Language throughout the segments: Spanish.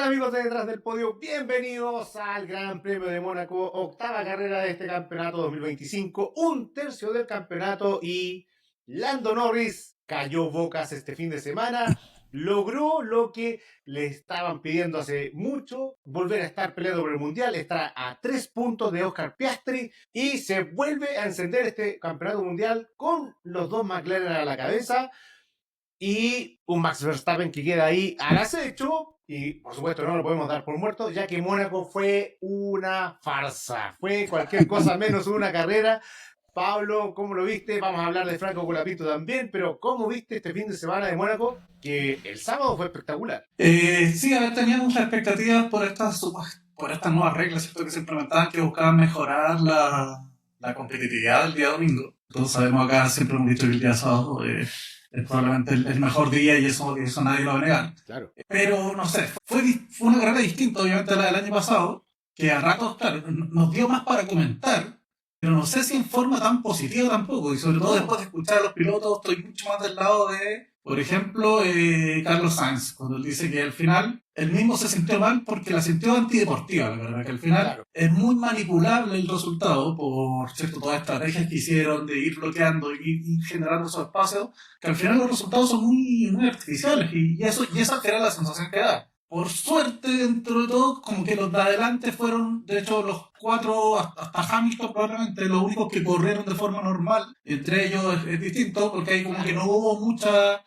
amigos de Detrás del Podio? Bienvenidos al Gran Premio de Mónaco, octava carrera de este campeonato 2025, un tercio del campeonato y Lando Norris cayó bocas este fin de semana, logró lo que le estaban pidiendo hace mucho, volver a estar peleando por el Mundial, está a 3 puntos de Oscar Piastri y se vuelve a encender este campeonato mundial con los dos McLaren a la cabeza y un Max Verstappen que queda ahí al acecho. Y por supuesto no lo podemos dar por muerto, ya que Mónaco fue una farsa. Fue cualquier cosa menos una carrera. Pablo, ¿cómo lo viste? Vamos a hablar de Franco Colapinto también, pero ¿cómo viste este fin de semana de Mónaco? Que el sábado fue espectacular. Sí, a ver, teníamos muchas expectativas por estas nuevas reglas, ¿cierto? Que se implementaban, que buscaban mejorar la competitividad del día domingo. Todos sabemos acá, siempre hemos dicho que el día sábado es probablemente el mejor día y eso nadie lo va a negar. Claro. Pero, no sé, fue una carrera distinta, obviamente, a la del año pasado, que a ratos, claro, nos dio más para comentar, pero no sé si en forma tan positiva tampoco, y sobre todo después de escuchar a los pilotos, estoy mucho más del lado de, por ejemplo, Carlos Sainz, cuando él dice que al final él mismo se sintió mal porque la sintió antideportiva, la verdad, que al final Claro. es muy manipulable el resultado por, cierto, todas las estrategias que hicieron de ir bloqueando y ir generando esos espacios, que al final los resultados son muy artificiales, y esa al final es la sensación que da. Por suerte, dentro de todo, como que los de adelante fueron, de hecho, los cuatro, hasta Hamilton probablemente, los únicos que corrieron de forma normal. Entre ellos es distinto, porque ahí como que no hubo mucha...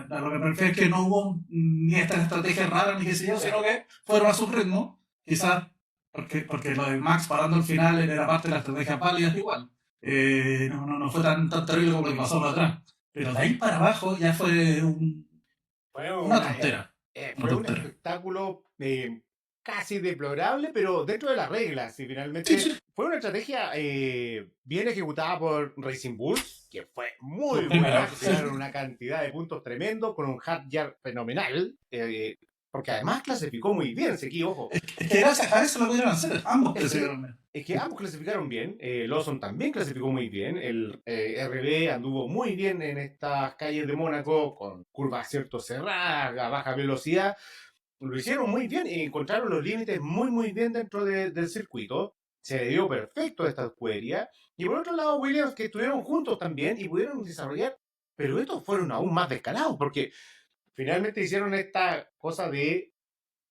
A lo que me refiero es que no hubo ni estas estrategias raras, ni qué sé yo, sino que fueron a su ritmo. Quizás porque lo de Max parando al final era parte de las estrategias válidas igual. No fue tan terrible como lo que pasó por atrás. Pero de ahí para abajo ya fue una tontera. Fue un espectáculo casi deplorable, pero dentro de las reglas. Y finalmente fue una estrategia bien ejecutada por Racing Bulls, que fue muy buena. Tiraron una cantidad de puntos tremendo con un hard yard fenomenal. Porque además clasificó muy bien, ojo. Es que gracias a eso lo pudieron hacer. Ambos clasificaron bien. Es que ambos clasificaron bien. Lawson también clasificó muy bien. El RB anduvo muy bien en estas calles de Mónaco, con curvas cerradas, a baja velocidad. Lo hicieron muy bien y encontraron los límites muy bien dentro del circuito. Se le dio perfecto a esta escudería. Y por otro lado, Williams, que estuvieron juntos también y pudieron desarrollar. Pero estos fueron aún más descarados, porque finalmente hicieron esta cosa de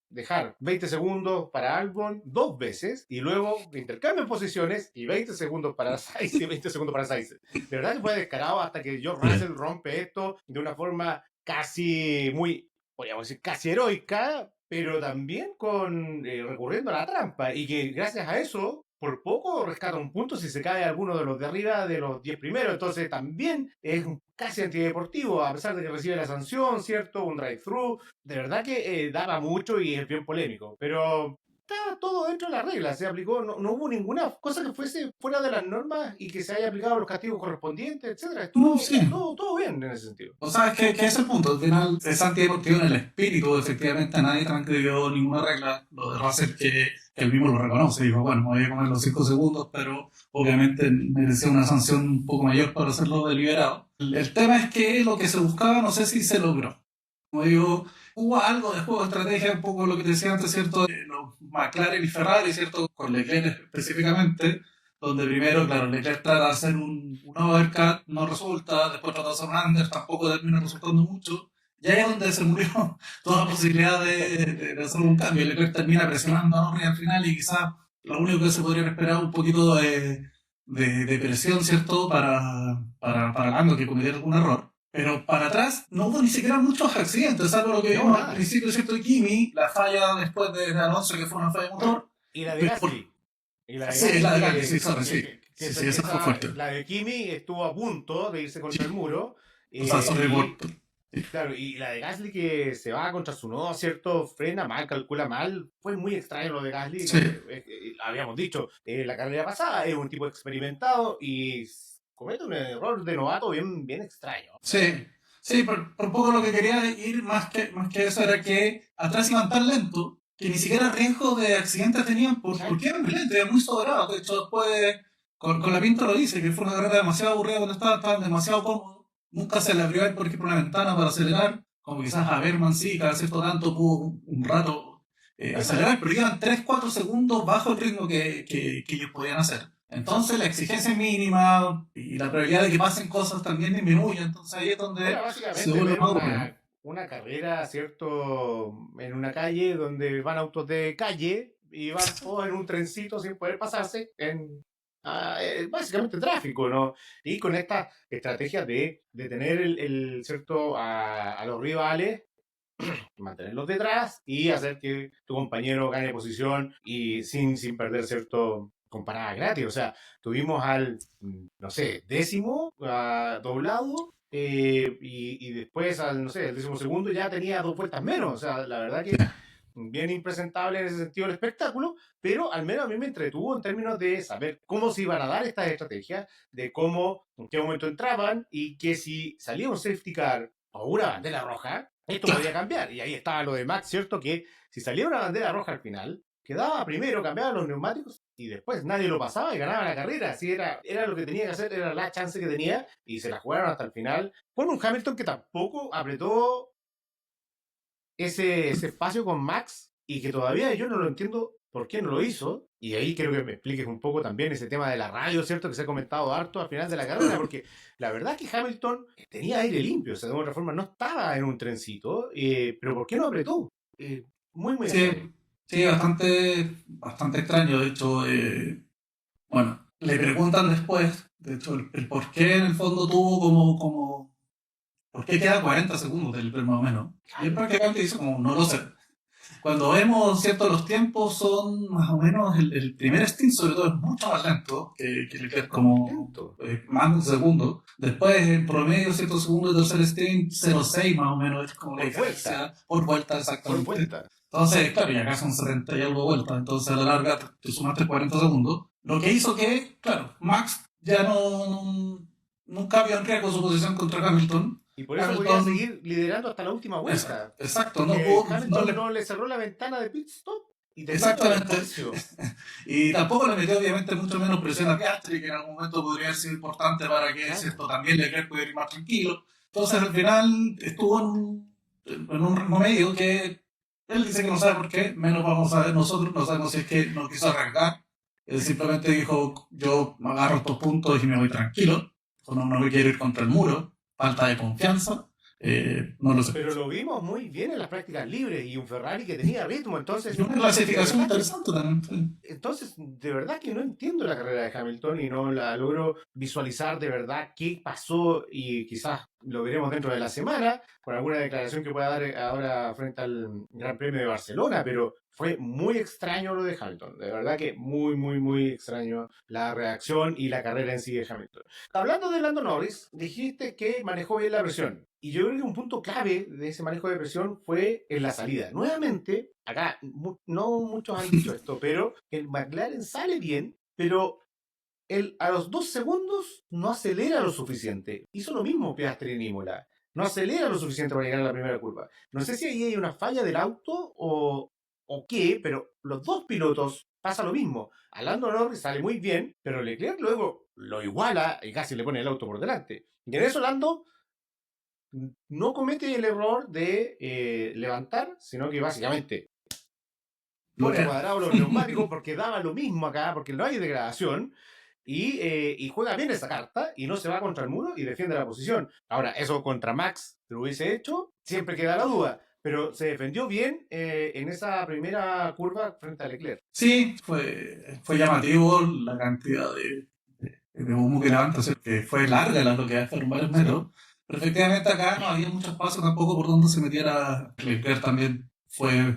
dejar 20 segundos para Albon 2 veces y luego intercambian posiciones y 20 segundos para Sainz y 20 segundos para Sainz. De verdad que fue descarado hasta que George Russell rompe esto de una forma casi podríamos decir, casi heroica, pero también recurriendo a la trampa y que gracias a eso por poco rescata un punto si se cae alguno de los de arriba de los 10 primeros. Entonces también es casi antideportivo, a pesar de que recibe la sanción, ¿cierto? Un drive-thru. De verdad que daba mucho y es bien polémico. Pero estaba todo dentro de las reglas. Se aplicó, no hubo ninguna cosa que fuese fuera de las normas y que se haya aplicado los castigos correspondientes, etcétera. Estuvo todo bien en ese sentido. O sea, es que es el punto. Al final es antideportivo en el espíritu. Efectivamente, nadie transgredió ninguna regla. Lo de Russell, que él mismo lo reconoce. Dijo, bueno, me voy a comer los 5 segundos, pero obviamente merecía una sanción un poco mayor para hacerlo deliberado. El tema es que lo que se buscaba, no sé si se logró. Como digo, hubo algo de juego de estrategia, un poco lo que te decía antes, ¿cierto? Los McLaren y Ferrari, ¿cierto? Con Leclerc específicamente, donde primero, claro, Leclerc trata de hacer un overcut, no resulta, después trata de hacer un under, tampoco termina resultando mucho. Y ahí es donde se murió toda la posibilidad de hacer un cambio. Leclerc termina presionando a Norris al final y quizás lo único que se podría esperar un poquito de presión, ¿cierto? Para Lando que cometiera algún error. Pero para atrás no hubo ni siquiera muchos accidentes, salvo lo que vimos al principio, ¿cierto? De Kimi, la falla después de Alonso, que fue una falla de motor. Y la de Gasly. Sí, la de Gasly, sí. Sí, esa fue fuerte. La de Kimi estuvo a punto de irse contra el muro. O sea, Claro, y la de Gasly que se va contra su nodo, ¿cierto? Frena mal, calcula mal. Fue muy extraño lo de Gasly. Sí. Habíamos dicho, la carrera pasada es un tipo experimentado y comete un error de novato bien extraño. Sí, por poco lo que quería ir más que eso era que atrás iban tan lento que ni siquiera riesgo de accidentes tenían porque eran muy lentos, eran muy sobrados. De hecho, después con la Pinto lo dice, que fue una carrera demasiado aburrida cuando estaban demasiado cómodos. Nunca se le abrió a él por ejemplo una ventana para acelerar, como quizás a Berman sí, cada cierto tanto tuvo un rato acelerar, pero iban 3-4 segundos bajo el ritmo que ellos podían hacer. Entonces la exigencia es mínima y la probabilidad de que pasen cosas también disminuye. Entonces ahí es donde Era se básicamente vuelve ver más aburrido. una carrera, ¿cierto? En una calle donde van autos de calle y van todos en un trencito sin poder pasarse en básicamente tráfico, ¿no? Y con esta estrategia de tener ¿cierto? A los rivales, mantenerlos detrás y hacer que tu compañero gane posición y sin perder, ¿cierto? Con parada gratis. O sea, tuvimos al, no sé, décimo doblado y después al, no sé, el décimo segundo ya tenía 2 vueltas menos. O sea, la verdad que bien impresentable en ese sentido el espectáculo, pero al menos a mí me entretuvo en términos de saber cómo se iban a dar estas estrategias, de cómo, en qué momento entraban y que si salía un safety car o una bandera roja, esto podía cambiar. Y ahí estaba lo de Max, ¿cierto? Que si salía una bandera roja al final, quedaba primero, cambiaba los neumáticos y después nadie lo pasaba y ganaba la carrera. Así era lo que tenía que hacer, era la chance que tenía y se la jugaron hasta el final. Con un Hamilton que tampoco apretó ese espacio con Max y que todavía yo no lo entiendo por qué no lo hizo. Y ahí quiero que me expliques un poco también ese tema de la radio, ¿cierto? Que se ha comentado harto al final de la carrera, porque la verdad es que Hamilton tenía aire limpio, o sea, de otra forma no estaba en un trencito, pero ¿por qué no apretó? Muy Sí, extraño. sí, bastante extraño. De hecho, bueno, le preguntan después, de hecho, el por qué en el fondo tuvo ¿por qué queda 40 segundos del más o menos? Y él prácticamente dice como, no lo sé. Cuando vemos, ¿cierto? Los tiempos son más o menos, el primer stint sobre todo es mucho más lento que Leclerc, Muy como lento. más de un segundo. Después, en promedio, cierto segundo de tercer stint, 0,6 más o menos, es como la Por vuelta, diferencia por vuelta por exactamente. vuelta. Entonces, claro, y acá son 70 y algo vueltas, entonces a la larga te sumaste 40 segundos. Lo que hizo que, claro, Max ya nunca había en riesgo su posición contra Hamilton. Y por eso podía Hamilton, seguir liderando hasta la última vuelta. exacto, no, Porque no Hamilton le. no le cerró la ventana de pit stop y tenía todo el Exactamente. espacio. Y tampoco le metió obviamente mucho menos presión a Piastri, que en algún momento podría haber sido importante para que, Claro. ¿cierto? También Leclerc pudiera ir más tranquilo. Entonces al final estuvo en un ritmo medio que él dice que no sabe por qué, menos vamos a ver nosotros, no sabemos si es que no quiso arrancar. Él simplemente dijo, yo me agarro estos puntos y me voy tranquilo, o no me quiero ir contra el muro, falta de confianza, no lo sé. Pero lo vimos muy bien en las prácticas libres y un Ferrari que tenía ritmo. Y Entonces, una de clasificación verdad que interesante también. de verdad que no entiendo la carrera de Hamilton y no la logro visualizar de verdad qué pasó y quizás lo veremos dentro de la semana con alguna declaración que pueda dar ahora frente al Gran Premio de Barcelona, pero fue muy extraño lo de Hamilton, de verdad que muy extraño la reacción y la carrera en sí de Hamilton. Hablando de Lando Norris, dijiste que manejó bien la presión. Y yo creo que un punto clave de ese manejo de presión fue en la salida. Nuevamente, acá no muchos han dicho esto, pero el McLaren sale bien, pero él a los 2 segundos no acelera lo suficiente. Hizo lo mismo Piastri en Imola. No acelera lo suficiente para llegar a la primera curva. No sé si ahí hay una falla del auto o qué, pero los dos pilotos pasa lo mismo. A Lando Norris sale muy bien, pero Leclerc luego lo iguala y casi le pone el auto por delante. Y en eso Lando no comete el error de levantar, sino que básicamente pone Bloquea. cuadrados los neumáticos porque daba lo mismo acá, porque no hay degradación, y juega bien esa carta y no se va contra el muro y defiende la posición. Ahora, eso contra Max lo hubiese hecho, siempre queda la duda, pero se defendió bien en esa primera curva frente a Leclerc. Sí, fue llamativo la cantidad de humo que levanta, o sea, que fue larga la bloqueada, fueron varios Sí. metros. Pero efectivamente acá no había mucho espacio tampoco por donde se metiera. Leclerc también fue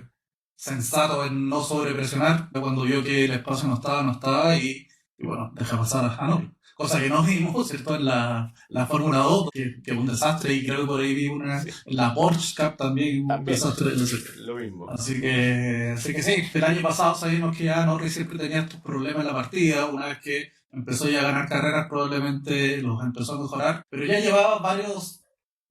sensato en no sobrepresionar. Cuando vio que el espacio no estaba y bueno, deja pasar a Norris. Cosa que no vimos, ¿cierto? En la Fórmula 2, que fue un desastre y creo que por ahí vi una, Sí, en la Porsche Cup también un también, desastre. lo mismo. Así que sí, el año pasado sabíamos que ya Norris siempre tenía estos problemas en la partida. Una vez que empezó ya a ganar carreras, probablemente los empezó a mejorar, pero ya llevaba varios,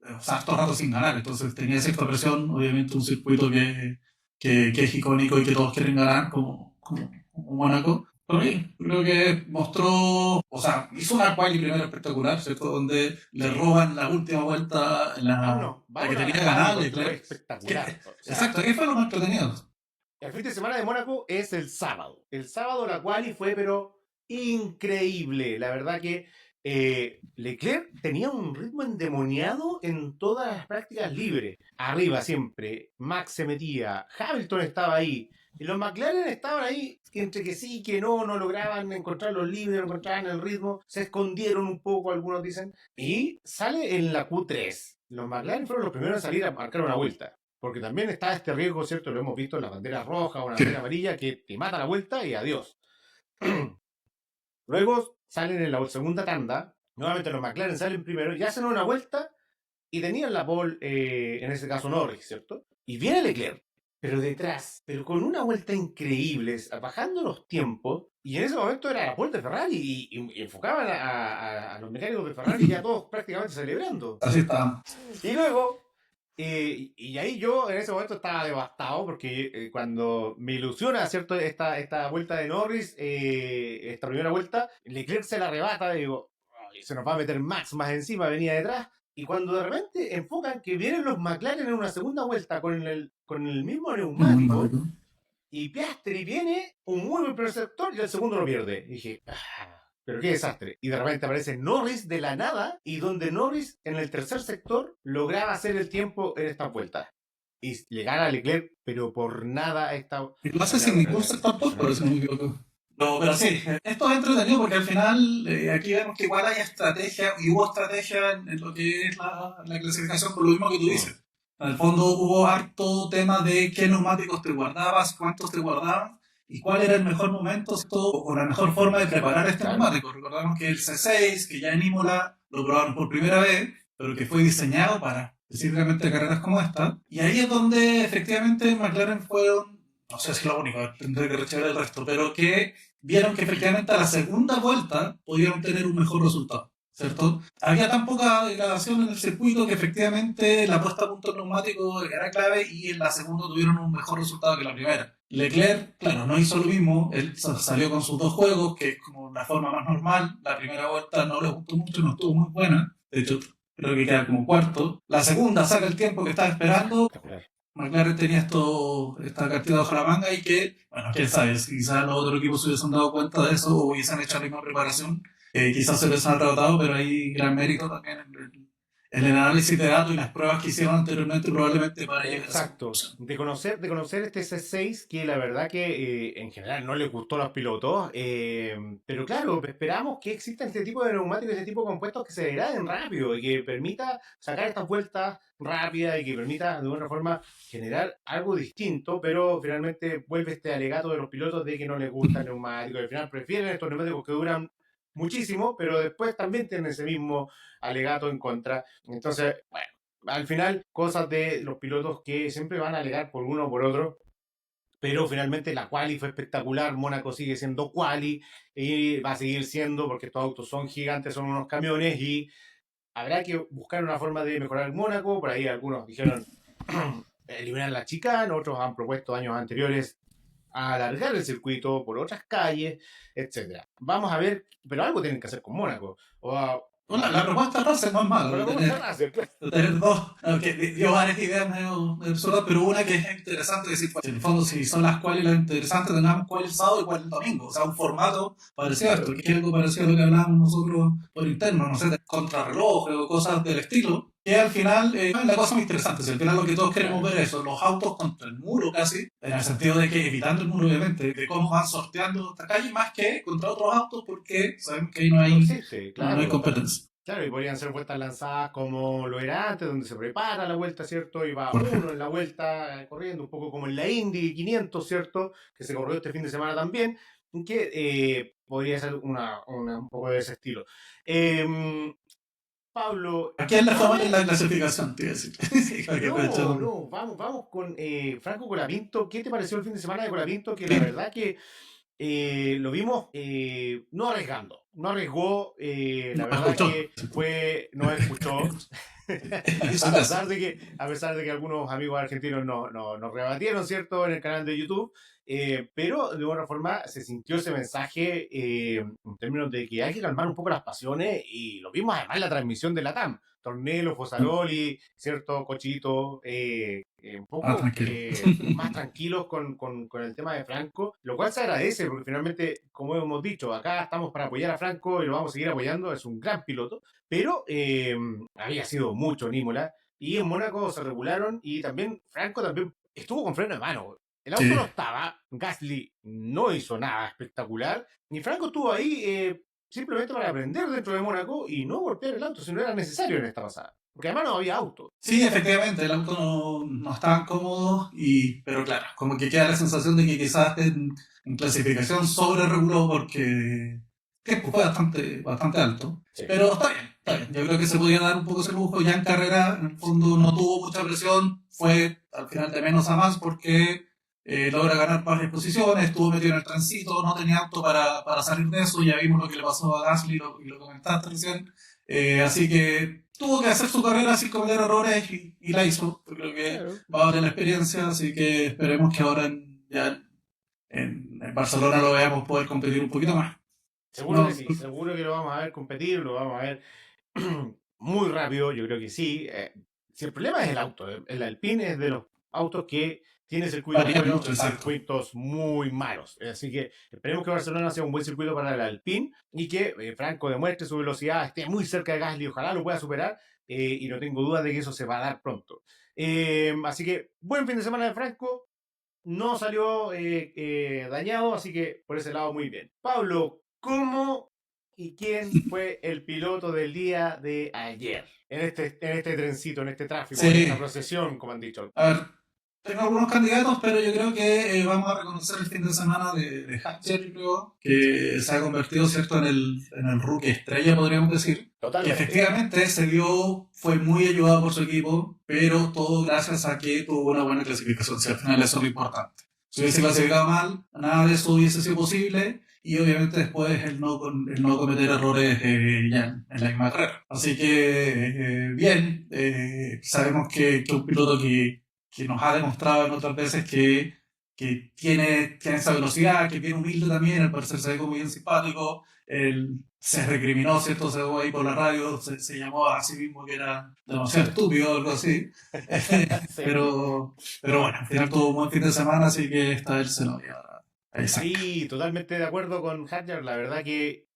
o sea, estos ratos sin ganar, entonces tenía cierta presión. Obviamente, un circuito que es icónico y que todos quieren ganar, como Mónaco. Pero bien, creo que mostró, o sea, hizo una quali primero espectacular, ¿cierto? Donde le roban la última vuelta, la que Vámonos tenía a la que quali ganar porque fue Leclerc. espectacular. O sea, Exacto, ¿qué fue lo más entretenido? El fin de semana de Mónaco es el sábado. El sábado la quali fue, pero increíble. La verdad que Leclerc tenía un ritmo endemoniado en todas las prácticas libres. Arriba siempre. Max se metía. Hamilton estaba ahí. Y los McLaren estaban ahí, entre que sí, que no, no lograban encontrar los libres, no encontraban el ritmo, se escondieron un poco, algunos dicen. Y sale en la Q3. Los McLaren fueron los primeros a salir a marcar una vuelta. Porque también está este riesgo, ¿cierto? Lo hemos visto en las banderas rojas o en la Sí. bandera amarilla, que te mata la vuelta y adiós. Luego salen en la segunda tanda, nuevamente los McLaren salen primero y hacen una vuelta y tenían la pole, en ese caso Norris, ¿cierto? Y viene Leclerc, pero detrás, pero con una vuelta increíble, bajando los tiempos, y en ese momento era la pole de Ferrari y enfocaban a los mecánicos de Ferrari ya todos prácticamente celebrando. Así está. Y luego y ahí yo en ese momento estaba devastado porque cuando me ilusiona, ¿cierto? Esta vuelta de Norris, esta primera vuelta, Leclerc se la arrebata, digo, "Ay, se nos va a meter Max más encima, venía detrás. Y cuando de repente enfocan que vienen los McLaren en una segunda vuelta con el mismo neumático, y Piastri viene un muy buen primer sector y el segundo lo pierde. Y dije, pero qué desastre. Y de repente aparece Norris de la nada y donde Norris en el tercer sector lograba hacer el tiempo en esta vuelta. Y le gana a Leclerc, pero por nada esta... Y lo hace sin ningún sector por eso no me equivoco. No, pero sí, esto es entretenido porque al final aquí vemos que igual hay estrategia y hubo estrategia en lo que es la clasificación por lo mismo que tú dices. En el fondo hubo harto tema de qué neumáticos te guardabas, cuántos te guardabas y cuál era el mejor momento o la mejor forma de preparar este neumático. Recordamos que el C6, que ya en Imola lo probaron por primera vez, pero que fue diseñado para específicamente carreras como esta. Y ahí es donde efectivamente McLaren fueron, no sé si es lo único, tendré que rechecar el resto, pero que vieron que efectivamente a la segunda vuelta podían tener un mejor resultado, ¿cierto? Había tan poca degradación en el circuito que efectivamente la puesta a punto neumático era clave y en la segunda tuvieron un mejor resultado que la primera. Leclerc, claro, no hizo lo mismo, él salió con sus dos juegos, que es como la forma más normal. La primera vuelta no le gustó mucho, no estuvo muy buena, de hecho creo que queda como cuarto. La segunda saca el tiempo que estaba esperando. McLaren tenía esta cantidad bajo la manga y que, bueno, quién sabe, si quizás los otros equipos se hubiesen dado cuenta de eso o hubiesen hecho la misma preparación, quizás se les han arrebatado, pero hay gran mérito también en el análisis de datos y las pruebas que hicieron anteriormente probablemente para llegar a esa Exacto. conclusión. De conocer este C6 que la verdad que en general no le gustó a los pilotos, pero claro, esperamos que exista este tipo de neumáticos, este tipo de compuestos que se degraden rápido y que permita sacar estas vueltas rápidas y que permita de alguna forma generar algo distinto, pero finalmente vuelve este alegato de los pilotos de que no les gusta el neumático, y al final prefieren estos neumáticos que duran muchísimo, pero después también tienen ese mismo alegato en contra. Entonces, bueno, al final, cosas de los pilotos que siempre van a alegar por uno o por otro, pero finalmente la quali fue espectacular. Mónaco sigue siendo quali y va a seguir siendo porque estos autos son gigantes, son unos camiones y habrá que buscar una forma de mejorar Mónaco. Por ahí algunos dijeron eliminar la chicane, otros han propuesto años anteriores alargar el circuito por otras calles, etcétera. Vamos a ver, pero algo tienen que hacer con Mónaco. Bueno, la propuesta de Russell no es mala, Pero ¿cómo se hace? tener dos, que dio varias ideas medio absurdas, pero una que es interesante decir, pues, en el fondo, si son las cuales las interesantes, tengamos cuál el sábado y cuál el domingo, o sea, un formato parecido a esto, que es algo parecido a lo que hablábamos nosotros por interno, no sé, de contrarreloj o cosas del estilo, que al final es la cosa muy interesante, si al final lo que todos queremos ver es eso, los autos contra el muro casi, en el sentido de que evitando el muro obviamente, de cómo van sorteando esta calle, más que contra otros autos, porque sabemos que ahí no hay, existe, claro. no hay competencia. Claro, y podrían ser vueltas lanzadas como lo era antes, donde se prepara la vuelta, ¿cierto? Y va uno en la vuelta corriendo, un poco como en la Indy 500, ¿cierto? Que se corrió este fin de semana también, que podría ser un poco de ese estilo. Pablo... Aquí es la forma en la clasificación, te iba a decir. Vamos con Franco Colapinto. ¿Qué te pareció el fin de semana de Colapinto? Que la verdad que lo vimos no arriesgando. No arriesgó, la verdad que no escuchó. A pesar de que algunos amigos argentinos nos rebatieron, ¿cierto?, en el canal de YouTube, pero de alguna forma se sintió ese mensaje en términos de que hay que calmar un poco las pasiones y lo vimos además en la transmisión de la TAM. Tornello, Fosaroli, ¿cierto? Cochito, un poco tranquilo. más tranquilos con el tema de Franco, lo cual se agradece porque finalmente, como hemos dicho, acá estamos para apoyar a Franco y lo vamos a seguir apoyando, es un gran piloto, pero había sido mucho Nímola y en Mónaco se regularon y también Franco también estuvo con freno de mano. El auto Sí. no estaba, Gasly no hizo nada espectacular, ni Franco estuvo ahí simplemente para aprender dentro de Mónaco y no golpear el auto si no era necesario en esta pasada. Porque además no había auto. Sí, efectivamente, el auto no estaba cómodo, pero claro, como que queda la sensación de que quizás en clasificación sobre reguló porque el tiempo fue bastante alto. Sí. Pero está bien, está bien. Yo creo que se podía dar un poco ese lujo. Ya en carrera, en el fondo, no tuvo mucha presión. Fue al final de menos a más porque logra ganar varias posiciones. Estuvo metido en el tránsito, no tenía auto para salir de eso. Ya vimos lo que le pasó a Gasly y lo comentaste recién. Así que tuvo que hacer su carrera sin cometer errores y la hizo. Yo creo que Claro. va a valer la experiencia. Así que esperemos que ahora ya en Barcelona lo veamos poder competir un poquito más. Seguro que No, sí, seguro que lo vamos a ver competir, lo vamos a ver muy rápido, yo creo que sí. Si el problema es el auto, el Alpine es de los autos que tiene circuitos varía buenos mucho, y exacto. circuitos muy malos. Así que esperemos que Barcelona sea un buen circuito para el Alpine y que Franco demuestre su velocidad, esté muy cerca de Gasly, ojalá lo pueda superar y no tengo dudas de que eso se va a dar pronto. Así que buen fin de semana de Franco, no salió dañado, así que por ese lado muy bien. Pablo, ¿cómo y quién fue el piloto del día de ayer? En este trencito, en este tráfico, en esta Sí, procesión, como han dicho. a ver, tengo algunos candidatos, pero yo creo que vamos a reconocer el fin de semana de Hatcher, yo creo, que se ha convertido, ¿cierto?, en el rookie estrella, podríamos decir. Que Totalmente. efectivamente fue muy ayudado por su equipo, pero todo gracias a que tuvo una buena clasificación. Si al final eso es lo importante. Si hubiese clasificado mal, nada de eso hubiese sido posible. Y obviamente después el no cometer errores ya en la misma carrera. Así que, bien, sabemos que un piloto que nos ha demostrado en otras veces que tiene esa velocidad, que es bien humilde también, al parecer se ve como bien simpático. Él se recriminó, ¿cierto? Se fue ahí por la radio, se llamó a sí mismo que era demasiado estúpido o algo así. Sí. pero bueno, al final tuvo un buen fin de semana, así que esta vez se lo voy a dar a Isaac. Sí, totalmente de acuerdo con Hadjar. La verdad que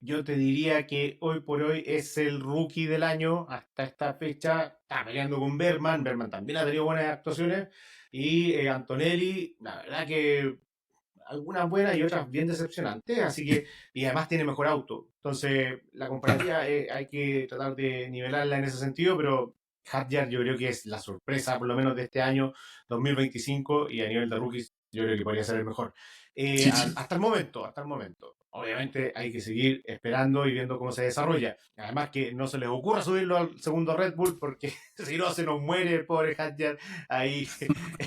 yo te diría que hoy por hoy es el rookie del año hasta esta fecha. Está peleando con Berman. Berman también ha tenido buenas actuaciones. Y Antonelli, la verdad que algunas buenas y otras bien decepcionantes. Así que, y además tiene mejor auto. Entonces, la comparativa hay que tratar de nivelarla en ese sentido. Pero Hadjar yo creo que es la sorpresa, por lo menos de este año 2025. Y a nivel de rookies, yo creo que podría ser el mejor. Sí, sí. Hasta el momento, hasta el momento. Obviamente hay que seguir esperando y viendo cómo se desarrolla. Además que no se les ocurra subirlo al segundo Red Bull porque si no se nos muere el pobre Hadjar ahí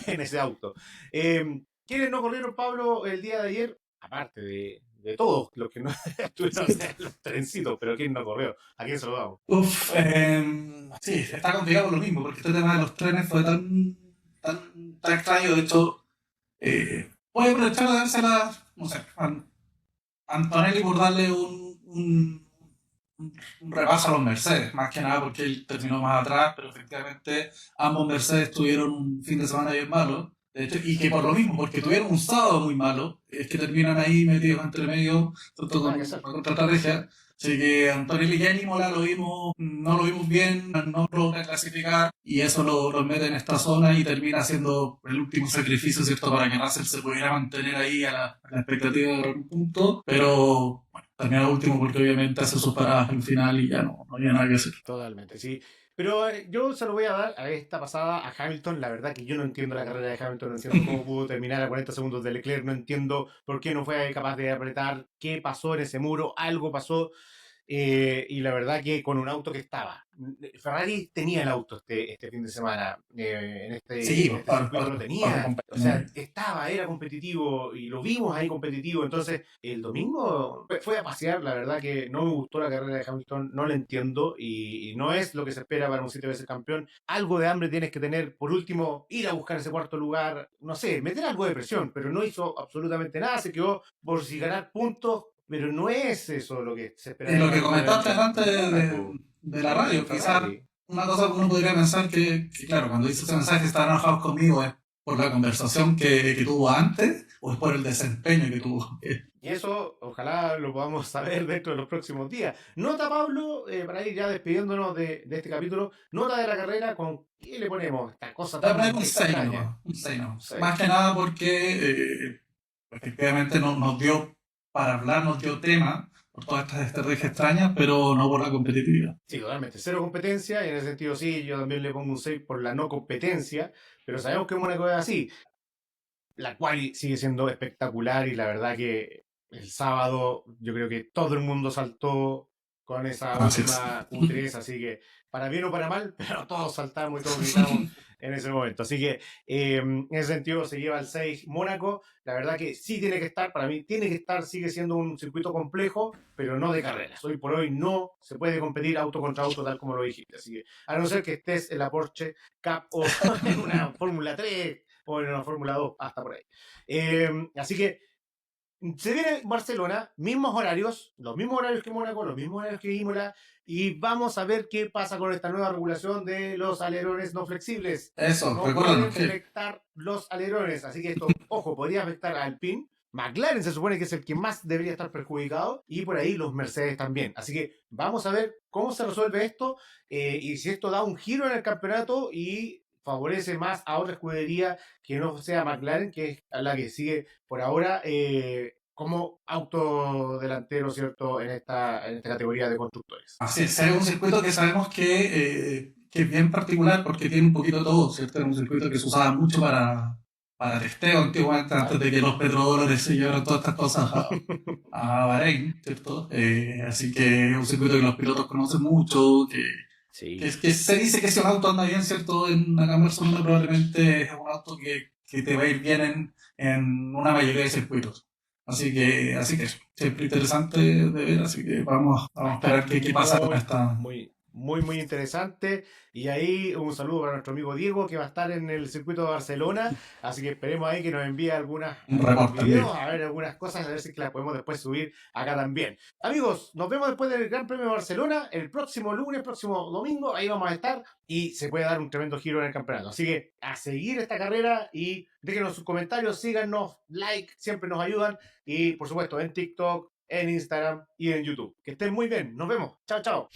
en ese auto. ¿Quiénes no corrieron, Pablo, el día de ayer? Aparte de todos los que no estuvieron en los trencitos, pero ¿quién no corrió? ¿A quién se lo damos? Uf, sí, está complicado por lo mismo, porque este tema de los trenes fue tan extraño. De hecho, voy a aprovechar de dársela, no sé, a Antonelli por darle un repaso a los Mercedes, más que nada porque él terminó más atrás, pero efectivamente ambos Mercedes tuvieron un fin de semana bien malo. De hecho, y que por lo mismo, porque tuvieron un sábado muy malo, es que terminan ahí metidos entre medio, tanto Nada con que hacer. la contraestrategia. Así que Antonelli ya ni Mola no lo vimos bien, no logra clasificar, y eso lo mete en esta zona y termina siendo el último sacrificio, ¿cierto? Para que Russell se pudiera mantener ahí a la expectativa de un punto, pero bueno, termina último porque obviamente hace sus paradas al final y ya no había nada que hacer. Totalmente, sí. Pero yo se lo voy a dar a esta pasada a Hamilton. La verdad que yo no entiendo la carrera de Hamilton, no entiendo cómo pudo terminar a 40 segundos de Leclerc, no entiendo por qué no fue capaz de apretar, qué pasó en ese muro, algo pasó. Y la verdad que con un auto que estaba. Ferrari tenía el auto este fin de semana. En Sí, este, en pues, este circuito lo para tenía. O sea, acompañar. era competitivo y lo vimos ahí competitivo. Entonces, el domingo fue a pasear. La verdad que no me gustó la carrera de Hamilton, no la entiendo y no es lo que se espera para un 7 veces campeón. Algo de hambre tienes que tener. Por último, ir a buscar ese cuarto lugar. No sé, meter algo de presión, pero no hizo absolutamente nada. Se quedó por si ganar puntos, pero no es eso lo que se espera de Lo que Hamilton comentaste en antes Mónaco. de la radio. Quizás Ferrari. una cosa que uno podría pensar que, claro, cuando dice ese mensaje están enojados conmigo es por la conversación que tuvo antes o es por el desempeño que tuvo. Y eso, ojalá lo podamos saber dentro de los próximos días. Nota, Pablo, para ir ya despidiéndonos de este capítulo, nota de la carrera, ¿con qué le ponemos esta cosa Le voy a poner tan un 6 extraña? nomás, un 6 nomás. Sí, Más que nada porque efectivamente nos dio para hablar, nos dio tema por todas estas estrategias extrañas, pero no por la competitividad. sí, totalmente. Cero competencia, y en ese sentido sí, yo también le pongo un 6 por la no competencia, pero sabemos que Mónaco es así. La quali sigue siendo espectacular y la verdad que el sábado yo creo que todo el mundo saltó con esa Así es. última Q3, así que para bien o para mal, pero todos saltamos y todos gritamos en ese momento. Así que en ese sentido se lleva el 6 Mónaco. La verdad que sí tiene que estar, para mí tiene que estar, sigue siendo un circuito complejo, pero no de carreras. Hoy por hoy no se puede competir auto contra auto tal como lo dijiste. Así que a no ser que estés en la Porsche Cup o en una Fórmula 3 o en una Fórmula 2, hasta por ahí. Así que se viene Barcelona, los mismos horarios que Mónaco, los mismos horarios que Imola, y vamos a ver qué pasa con esta nueva regulación de los alerones no flexibles. Eso, No pueden recuerden que flectar los alerones, así que esto, ojo, podría afectar al Alpine. McLaren se supone que es el que más debería estar perjudicado y por ahí los Mercedes también. Así que vamos a ver cómo se resuelve esto y si esto da un giro en el campeonato y favorece más a otra escudería que no sea McLaren, que es la que sigue por ahora como autodelantero, ¿cierto?, en esta categoría de constructores. así es, es un circuito que sabemos que es bien particular porque tiene un poquito de todo, ¿cierto? Es un circuito que se usaba mucho para testeo antiguamente, antes de que los petrodólares se llevaran todas estas cosas a Bahrein, ¿cierto? Así que es un circuito que los pilotos conocen mucho, Sí. que se dice que si un auto anda bien, ¿cierto? En acá en Barcelona probablemente es un auto que te va a ir bien en una mayoría de circuitos. Así que eso, siempre interesante de ver, así que Va vamos a a estar esperar qué pasa con muy, esta muy interesante. Y ahí un saludo para nuestro amigo Diego, que va a estar en el circuito de Barcelona. Así que esperemos ahí que nos envíe un algunos reporte en vivo. videos, a ver algunas cosas, a ver si las podemos después subir acá también. Amigos, nos vemos después del Gran Premio de Barcelona, el próximo lunes, próximo domingo. Ahí vamos a estar y se puede dar un tremendo giro en el campeonato. Así que a seguir esta carrera y déjenos sus comentarios, síganos, like, siempre nos ayudan. Y por supuesto en TikTok, en Instagram y en YouTube. Que estén muy bien. Nos vemos. Chao, chao.